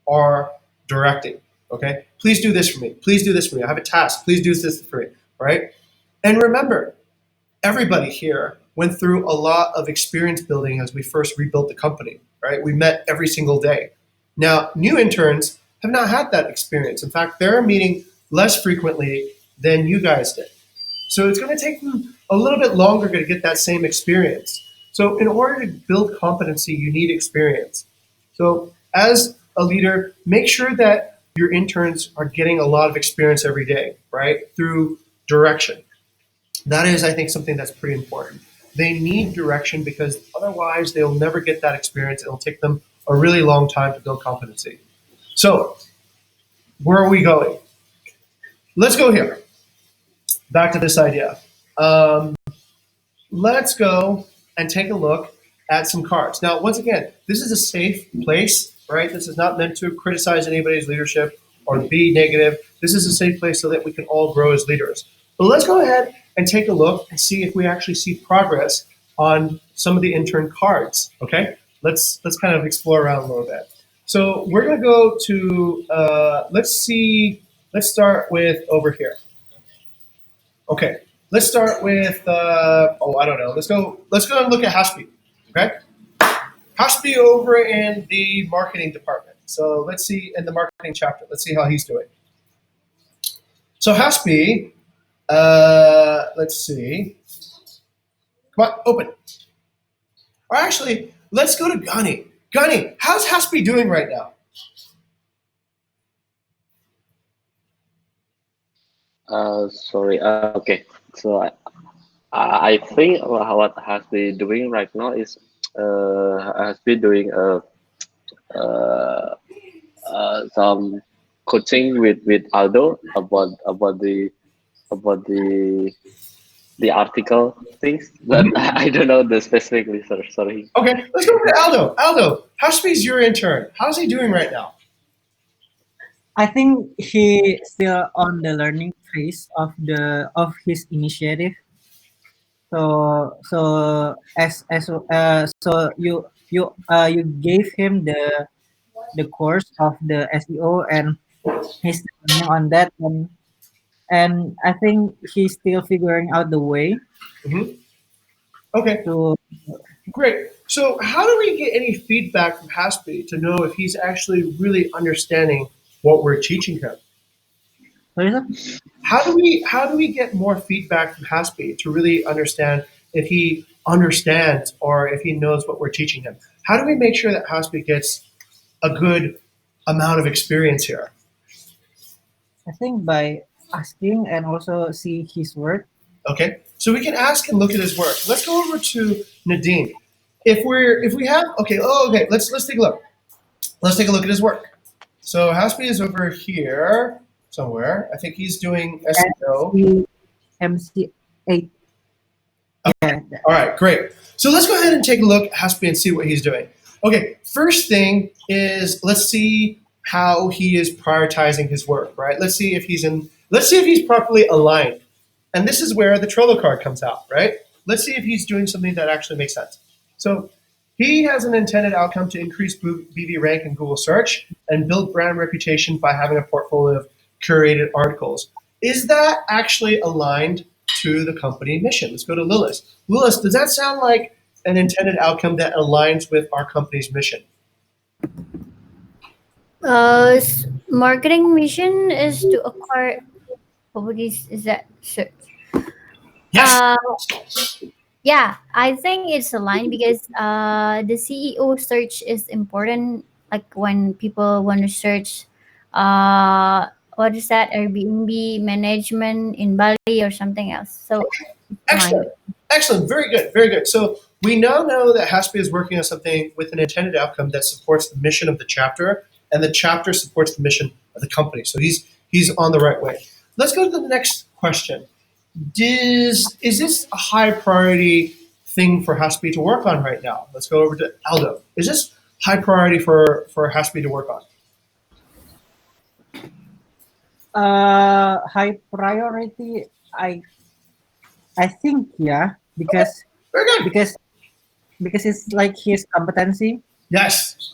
or directing. Okay, please do this for me. Please do this for me. I have a task. Please do this for me. Right? And remember, everybody here went through a lot of experience building as we first rebuilt the company. Right? We met every single day. Now, new interns have not had that experience. In fact, they're meeting less frequently than you guys did. So it's going to take them a little bit longer to get that same experience. So in order to build competency, you need experience. So as a leader, make sure that your interns are getting a lot of experience every day, right? Through direction. That is, I think, something that's pretty important. They need direction because otherwise they'll never get that experience. It'll take them a really long time to build competency. So where are we going? Let's go here. Back to this idea. Let's go and take a look at some cards. Now, once again, this is a safe place, right? This is not meant to criticize anybody's leadership or be negative. This is a safe place so that we can all grow as leaders. But let's go ahead and take a look and see if we actually see progress on some of the intern cards. Okay, let's kind of explore around a little bit. So we're going to go to let's start with over here. Okay, let's start with I don't know. Let's go and look at Haspi. Okay, Haspi over in the marketing department. So let's see in the marketing chapter. Let's see how he's doing. So Haspi, let's see. Come on, open. Or actually, let's go to Ghani. Ghani, how's Haspi doing right now? Sorry. Okay. So I think what has been doing right now is has been doing some coaching with Aldo about the article things, but I don't know the specifically. Sorry. Okay, let's go over to Aldo. Aldo, Haspi's your intern. How's he doing right now? I think he still on the learning phase of his initiative. So so you gave him the course of the SEO, and he's learning on that, and I think he's still figuring out the way Mhm. Okay, to. great. So, how do we get any feedback from Haspi to know if he's actually really understanding what we're teaching him? Sorry, sir? How do we get more feedback from Haspi to really understand if he understands or if he knows what we're teaching him? How do we make sure that Haspi gets a good amount of experience here? I think by asking and also see his work. Okay, so we can ask and look at his work. Let's go over to Nadine. If we have okay, okay, let's take a look. Let's take a look at his work. So Haspi is over here somewhere. I think he's doing SEO. MC8. Yeah, All right, great. So let's go ahead and take a look at Haspi and see what he's doing. Okay, first thing is let's see how he is prioritizing his work, right? Let's see if he's properly aligned. And this is where the Trello card comes out, right? Let's see if he's doing something that actually makes sense. So he has an intended outcome to increase BV rank in Google search and build brand reputation by having a portfolio of curated articles. Is that actually aligned to the company mission? Let's go to Lilith. Lilith, does that sound like an intended outcome that aligns with our company's mission? Marketing mission is to acquire. What is that? Search. Yes. Yeah, I think it's aligned because the CEO search is important. Like when people want to search, what is that, Airbnb management in Bali or something else. So it's aligned. Excellent. Excellent. Very good. Very good. So we now know that Haspi is working on something with an intended outcome that supports the mission of the chapter, and the chapter supports the mission of the company. So he's on the right way. Let's go to the next question. Is this a high priority thing for Haspi to work on right now? Let's go over to Aldo. Is this high priority for Haspi to work on? high priority. I think yeah, Okay. Very good. because it's like his competency. Yes.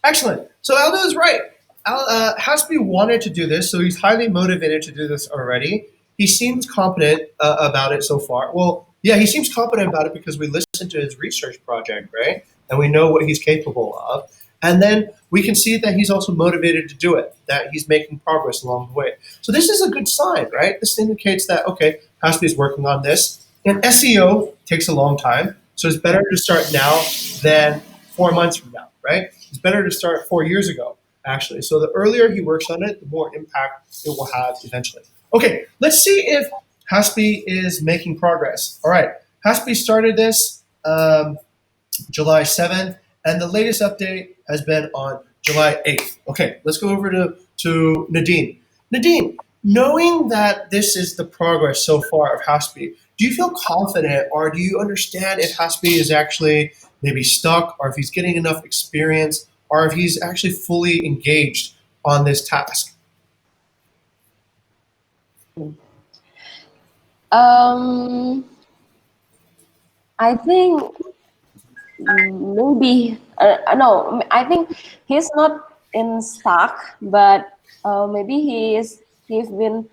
Excellent. So Aldo is right. Hasby wanted to do this, so he's highly motivated to do this already. He seems competent about it so far. Well, yeah, he seems competent about it because we listened to his research project, right? And we know what he's capable of. And then we can see that he's also motivated to do it, that he's making progress along the way. So this is a good sign, right? This indicates that, okay, Hasby is working on this. And SEO takes a long time, so it's better to start now than 4 months from now, right? It's better to start 4 years ago, actually. So the earlier he works on it, the more impact it will have eventually. Okay, let's see if Haspi is making progress. All right, Haspi started this July 7th, and the latest update has been on July 8th. Okay, let's go over to Nadine. Nadine, knowing that this is the progress so far of Haspi, do you feel confident or do you understand if Haspi is actually maybe stuck or if he's getting enough experience or if he's actually fully engaged on this task? I think maybe no. I think he's not in stock, but maybe he's been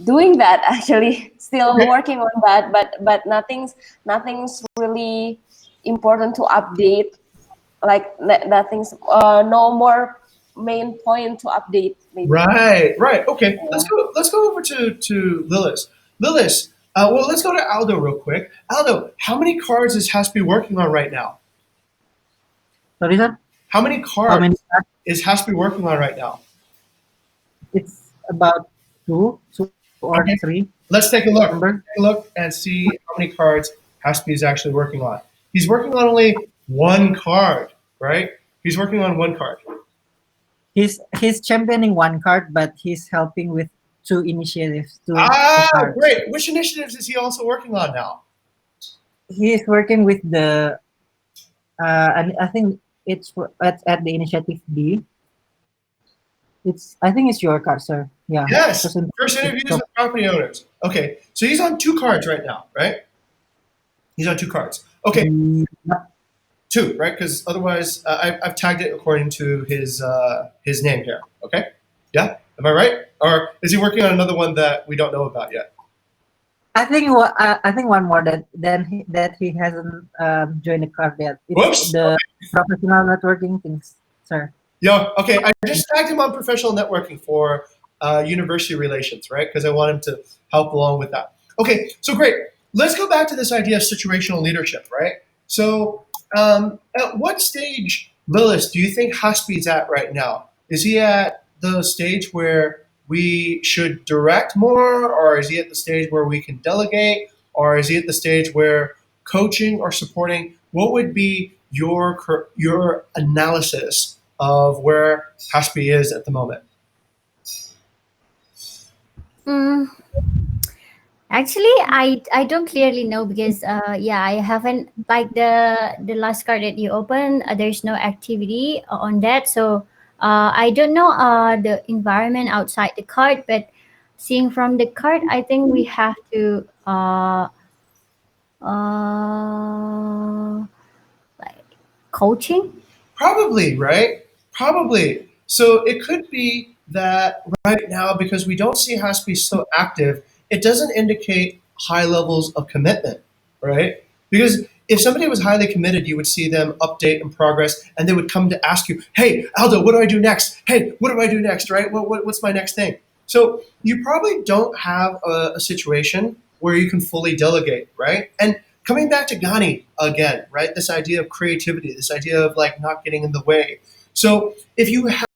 doing that actually, still Okay. working on that. But nothing's really important to update. Like nothing's no more main point to update. Maybe. Right. Okay, Yeah. let's go over to Lilith. Lilith, well, let's go to Aldo real quick. Aldo, how many cards is Haspi working on right now? Sorry, sir. How many How many? cards is Haspi working on right now? It's about two or Okay, three. let's take a look. Remember? Take a look and see how many cards Haspi is actually working on. He's working on only one card, right? He's working on one card. He's championing one card, but he's helping with two initiatives, two Ah, cards. great. Which initiatives is he also working on now? He's working with the and I think it's at the initiative B. I think it's your card, sir. Yeah. Yes. Person- First interviews with property owners. Okay, so he's on two cards right now, right? He's on two cards. Okay, Yep. Two, right? Because otherwise, I've tagged it according to his name here. Okay, yeah, am I right? Or is he working on another one that we don't know about yet? I think one more that he hasn't joined the club yet. It's Whoops. the professional networking things, sir. Yeah. Okay. I just tagged him on professional networking for university relations, right? Because I want him to help along with that. Okay. So great. Let's go back to this idea of situational leadership, right? So, at what stage, Lilith, do you think Haspi is at right now? Is he at the stage where we should direct more, or is he at the stage where we can delegate, or is he at the stage where coaching or supporting? What would be your analysis of where Haspi is at the moment? Mm, actually, I don't clearly know because yeah, I haven't like the last card that you opened. There's no activity on that, so I don't know the environment outside the card. But seeing from the card, I think we have to uh, like coaching. Probably, right? Probably. So it could be that right now, because we don't see Haspi so active, it doesn't indicate high levels of commitment, right? Because if somebody was highly committed, you would see them update and progress, and they would come to ask you, "Hey, Aldo, what do I do next? Hey, what do I do next? Right? What's my next thing?" So you probably don't have a situation where you can fully delegate, right? And coming back to Ghani again, right? This idea of creativity, this idea of like not getting in the way. So if you have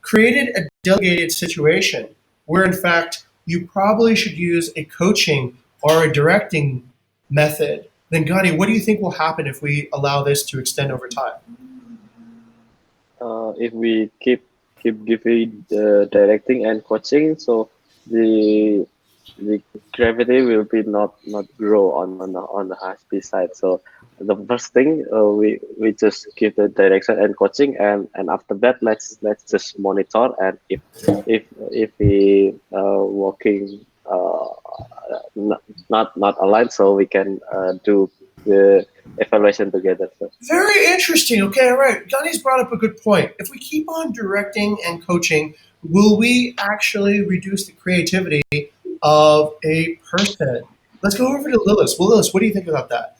created a delegated situation where in fact you probably should use a coaching or a directing method, then Ghani, what do you think will happen if we allow this to extend over time? If we keep giving the directing and coaching, so the the gravity will be not grow on the high speed side. So the first thing, we just give the direction and coaching, and after that let's just monitor, and if we working not aligned, so we can do the evaluation together. So Very interesting. Okay, all right. Ghani's brought up a good point. If we keep on directing and coaching, will we actually reduce the creativity of a person? Let's go over to Lilith. Well, Lilith, what do you think about that?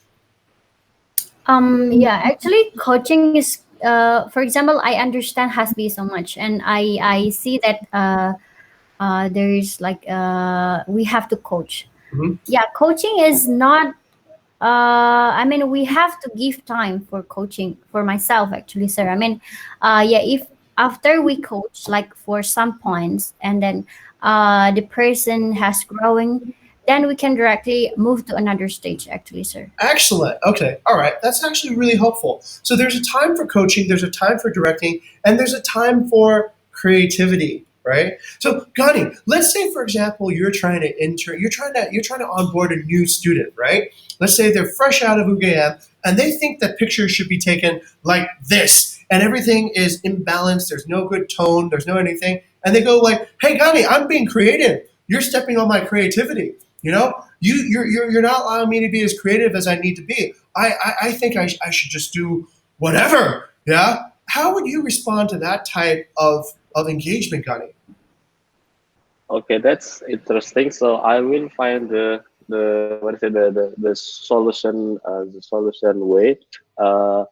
Yeah, actually, coaching is, for example, I understand Hasbi so much, and I see that there's like we have to coach. Hmm. Yeah, coaching is not. I mean, we have to give time for coaching for myself, actually, sir. I mean, yeah, if after we coach like for some points, and then the person has growing, then we can directly move to another stage, actually, sir. Excellent. Okay. All right. That's actually really helpful. So there's a time for coaching, there's a time for directing, and there's a time for creativity, right? So Gani, let's say for example you're trying to you're trying to onboard a new student, right? Let's say they're fresh out of UGM and they think that pictures should be taken like this and everything is imbalanced, there's no good tone, there's no anything, and they go like, "Hey Gani, I'm being creative. You're stepping on my creativity." You know, you're not allowing me to be as creative as I need to be. I think I should just do whatever. Yeah. How would you respond to that type of engagement, Gunny? okay, that's interesting. So I will find the what is it the solution way. Uh,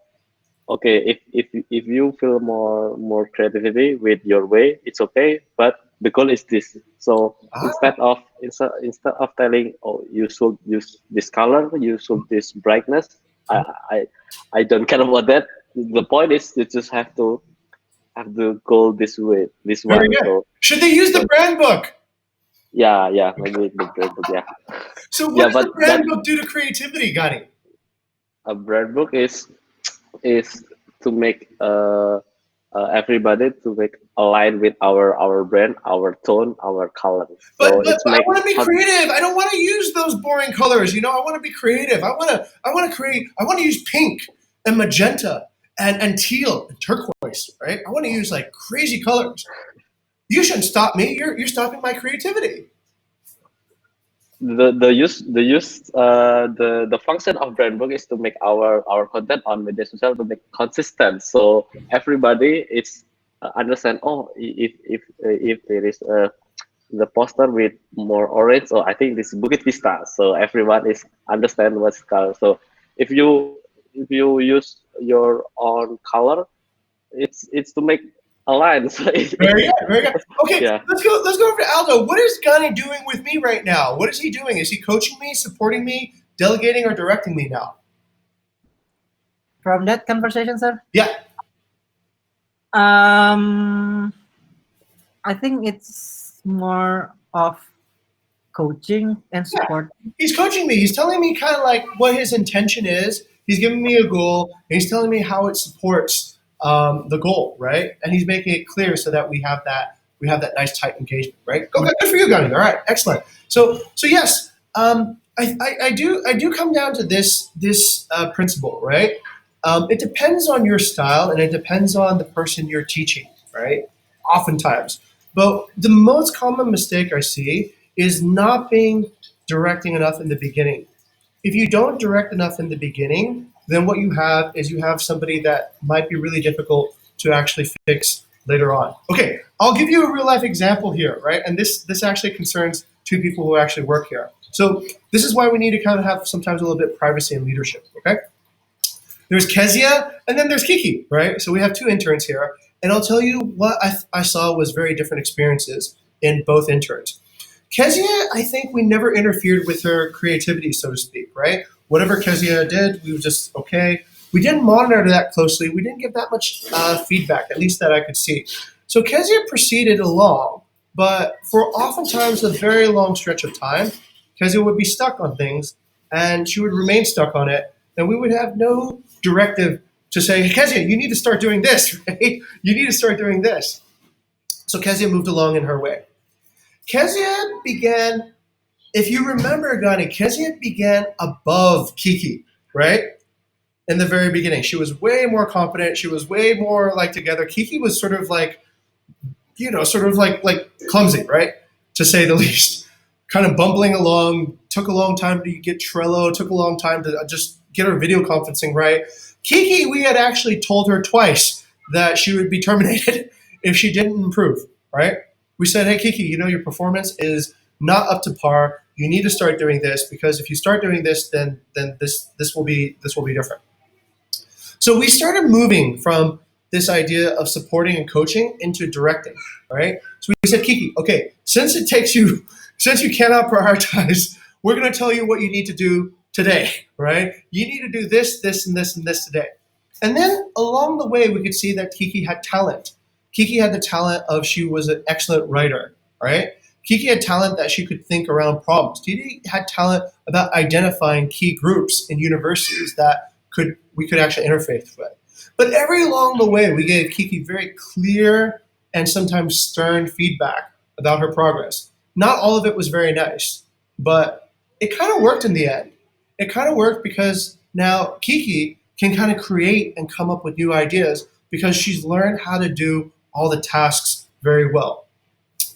okay, if you feel more creativity with your way, it's okay. But the goal is this. So Ah, instead of telling, oh, you should use this color, you should this brightness. I I I don't care about that. The point is you just have to go this way, this very one. good. So Should they use the so brand book? yeah, maybe the bread book, yeah. So what Yeah, does the but brand that book do to creativity, Gunny? a bread book is to make everybody to make align with our brand, our tone, our color. So But it's I make want to be how creative. I don't want to use those boring colors. You know, I want to be creative. I want to create. I want to use pink and magenta and teal and turquoise. Right. I want to use like crazy colors. You shouldn't stop me. You're stopping my creativity. the function of brand book is to make our content on media social to make consistent, so everybody is understand. Oh, if there is the poster with more orange, so I think this is Bukit Vista, so everyone is understand what's color. So if you use your own color, it's to make a line. So Very good. Very good. Okay, yeah. let's go over to Aldo. What is Gani doing with me right now? What is he doing? Is he coaching me, supporting me, delegating, or directing me now? From that conversation, sir, Yeah. I think it's more of coaching and support. He's coaching me. He's telling me kind of like what his intention is. He's giving me a goal, and he's telling me how it supports the goal, right? And he's making it clear so that we have that nice tight engagement, right? Okay, good for you, Gunny. All right, excellent. So yes, I do come down to this principle, right? It depends on your style, and it depends on the person you're teaching, right? Oftentimes, but the most common mistake I see is not being directing enough in the beginning. If you don't direct enough in the beginning, then what you have somebody that might be really difficult to actually fix later on. Okay, I'll give you a real life example here, right? And this actually concerns two people who actually work here. So this is why we need to kind of have sometimes a little bit of privacy and leadership. Okay, there's Kezia and then there's Kiki, right? So we have two interns here, and I'll tell you what I saw was very different experiences in both interns. Kezia, I think we never interfered with her creativity, so to speak, right? Whatever Kezia did, we were just okay. We didn't monitor that closely. We didn't give that much feedback, at least that I could see. So Kezia proceeded along, but for oftentimes a very long stretch of time, Kezia would be stuck on things, and she would remain stuck on it, and we would have no directive to say, hey, Kezia, you need to start doing this, right? You need to start doing this. So Kezia moved along in her way. Kezia began, if you remember, Gani, Kezia began above Kiki, right? In the very beginning. She was way more confident. She was way more like together. Kiki was sort of like, sort of like clumsy, right? To say the least. Kind of bumbling along, took a long time to get Trello, took a long time to just get her video conferencing right. Kiki, we had actually told her twice that she would be terminated if she didn't improve, right? We said, hey, Kiki, your performance is not up to par. You need to start doing this, because if you start doing this, then this will be different. So we started moving from this idea of supporting and coaching into directing, right? So we said, Kiki, okay, since you cannot prioritize, we're going to tell you what you need to do today, right? You need to do this, this, and this, and this today. And then along the way, we could see that Kiki had talent. Kiki had the talent of she was an excellent writer, right? Kiki had talent that she could think around problems. Kiki had talent about identifying key groups in universities that we could actually interface with. But every along the way, we gave Kiki very clear and sometimes stern feedback about her progress. Not all of it was very nice, but it kind of worked in the end. It kind of worked because now Kiki can kind of create and come up with new ideas because she's learned how to do all the tasks very well.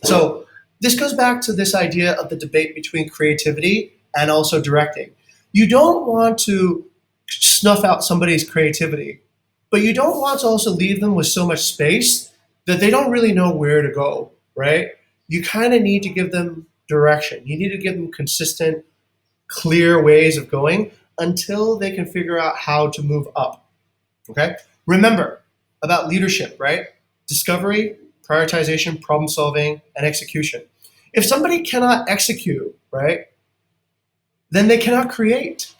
So this goes back to this idea of the debate between creativity and also directing. You don't want to snuff out somebody's creativity, but you don't want to also leave them with so much space that they don't really know where to go, right? You kind of need to give them direction. You need to give them consistent, clear ways of going until they can figure out how to move up, okay? Remember about leadership, right? Discovery, prioritization, problem solving, and execution. If somebody cannot execute, right, then they cannot create.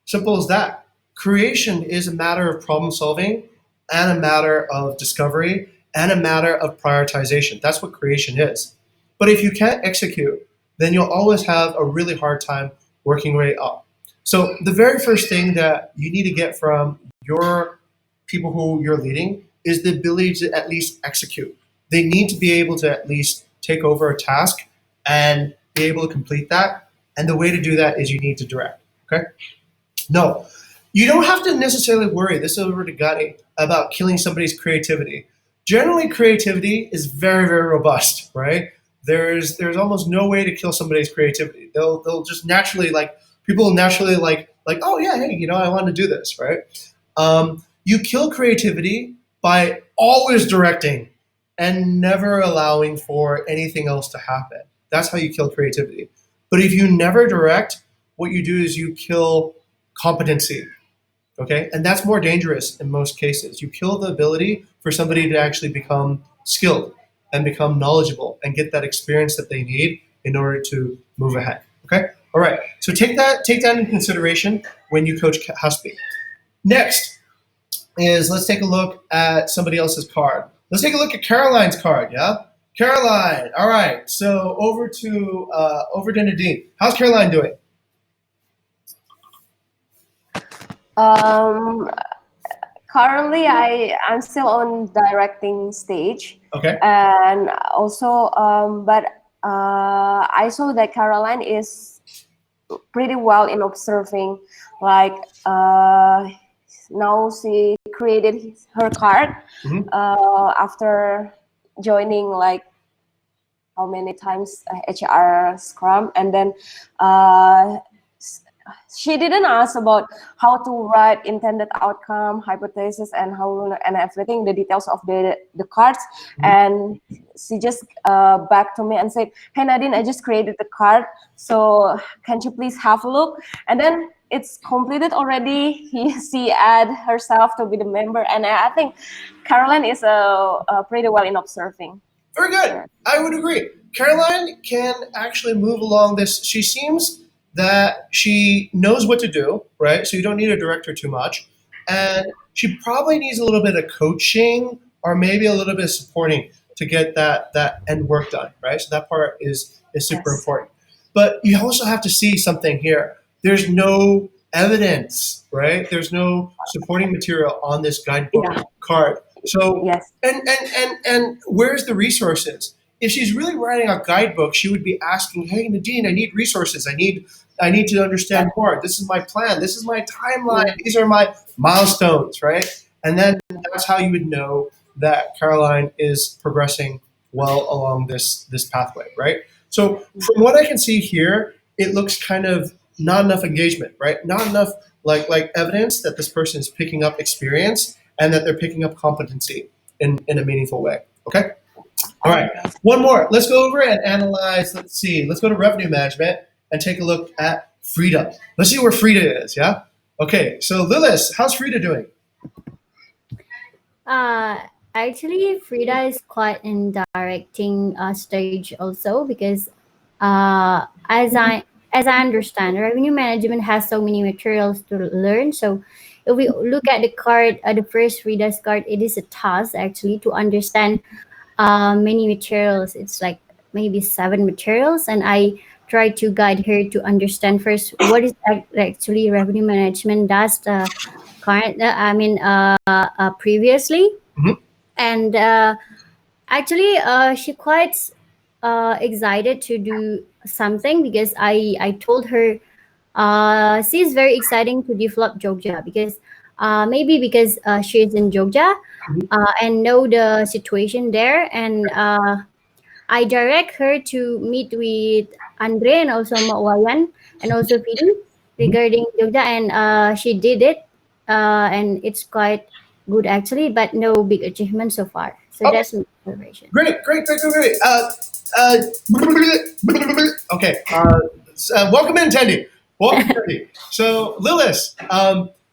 Simple as that. Creation is a matter of problem solving and a matter of discovery and a matter of prioritization. That's what creation is. But if you can't execute, then you'll always have a really hard time working your way up. So the very first thing that you need to get from your people who you're leading is the ability to at least execute. They need to be able to at least take over a task and be able to complete that. And the way to do that is you need to direct. Okay? No, you don't have to necessarily worry, this is over to Gani, about killing somebody's creativity. Generally, creativity is very, very robust, right? there's almost no way to kill somebody's creativity. They'll just naturally like people will naturally like oh yeah, hey, I want to do this, right? You kill creativity by always directing and never allowing for anything else to happen. That's how you kill creativity. But if you never direct, what you do is you kill competency. Okay, and that's more dangerous in most cases. You kill the ability for somebody to actually become skilled and become knowledgeable and get that experience that they need in order to move ahead. Okay, all right. So take that into consideration when you coach Husby. Next is let's take a look at somebody else's card. Let's take a look at Caroline's card. Yeah, Caroline. All right. So over to Nadine. How's Caroline doing? Currently, I'm still on directing stage, Okay. and also, but I saw that Caroline is pretty well in observing. Like now, she created her card Mhm. after joining like how many times HR Scrum, and then she didn't ask about how to write intended outcome, hypothesis, and how and everything, the details of the cards. And she just back to me and said, "Hey Nadine, I just created the card, so can you please have a look?" And then it's completed already. She add herself to be the member, and I think Caroline is pretty well in observing. Very good. I would agree. Caroline can actually move along this. She seems that she knows what to do, right? So you don't need to direct her too much. And she probably needs a little bit of coaching or maybe a little bit of supporting to get that end work done, right? So that part is super Yes. important. But you also have to see something here. There's no evidence, right? There's no supporting material on this guidebook Yeah. card. So Yes. and where's the resources? If she's really writing a guidebook, she would be asking, "Hey Nadine, I need resources. I need to understand more. This is my plan. This is my timeline. These are my milestones, right?" And then that's how you would know that Caroline is progressing well along this pathway, right? So from what I can see here, it looks kind of not enough engagement, right? Not enough like evidence that this person is picking up experience and that they're picking up competency in a meaningful way. Okay? All right. One more. Let's go over and analyze. Let's see. Let's go to revenue management and take a look at Frida. Let's see where Frida is. Yeah? Okay. So Lilith, how's Frida doing? Actually, Frida is quite in directing stage also because as I understand, revenue management has so many materials to learn. So if we look at the card, the first Frida's card, it is a task actually to understand many materials. It's like maybe 7 materials, and I try to guide her to understand first what is actually revenue management does the current. Previously, Mhm. and actually, she quite excited to do something because I told her she's very exciting to develop Jogja because maybe because she is in Jogja and know the situation there, and I direct her to meet with Andre and also Mak Wayan and also Fidi regarding Jogja, and she did it, and it's quite good actually, but no big achievement so far. So Okay. that's my observation. Great. Uh, okay. Welcome in, Tendi. Welcome, Tendi. So, Lilith,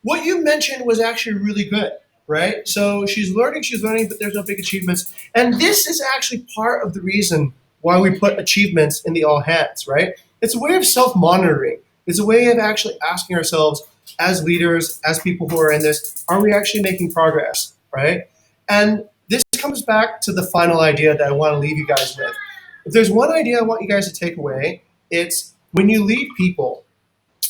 what you mentioned was actually really good, right? So she's learning, but there's no big achievements. And this is actually part of the reason why we put achievements in the all hands, right? It's a way of self-monitoring. It's a way of actually asking ourselves as leaders, as people who are in this, are we actually making progress, right? And this comes back to the final idea that I want to leave you guys with. If there's one idea I want you guys to take away, it's when you lead people,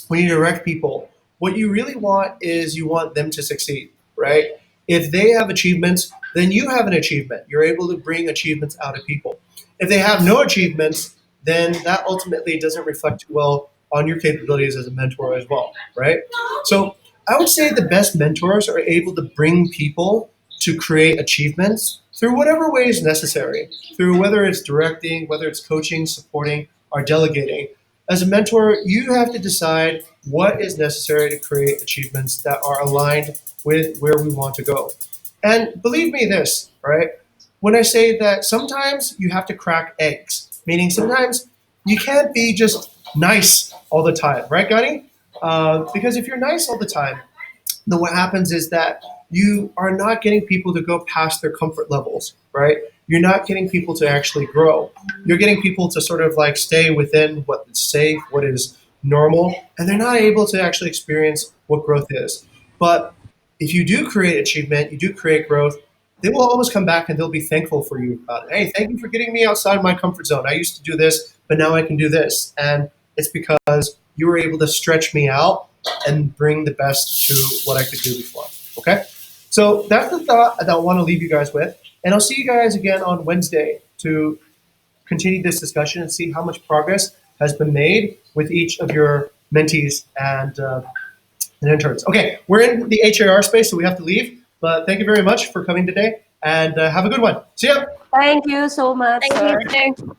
when you direct people, what you really want is you want them to succeed, right? If they have achievements, then you have an achievement. You're able to bring achievements out of people. If they have no achievements, then that ultimately doesn't reflect too well on your capabilities as a mentor as well, right? So I would say the best mentors are able to bring people to create achievements through whatever way is necessary, through whether it's directing, whether it's coaching, supporting, or delegating. As a mentor, you have to decide what is necessary to create achievements that are aligned with where we want to go. And believe me this, right? When I say that sometimes you have to crack eggs, meaning sometimes you can't be just nice all the time, right, Gani? Because if you're nice all the time, then what happens is that you are not getting people to go past their comfort levels, right? You're not getting people to actually grow. You're getting people to sort of like stay within what is safe, what is normal, and they're not able to actually experience what growth is. But if you do create achievement, you do create growth, they will always come back and they'll be thankful for you about it. Hey, thank you for getting me outside my comfort zone. I used to do this, but now I can do this. And it's because you were able to stretch me out and bring the best to what I could do before. Okay? So that's the thought that I want to leave you guys with. And I'll see you guys again on Wednesday to continue this discussion and see how much progress has been made with each of your mentees and interns. Okay, we're in the HAR space, so we have to leave. But thank you very much for coming today, and have a good one. See ya. Thank you so much, Thank sir. you, sir. Thank you.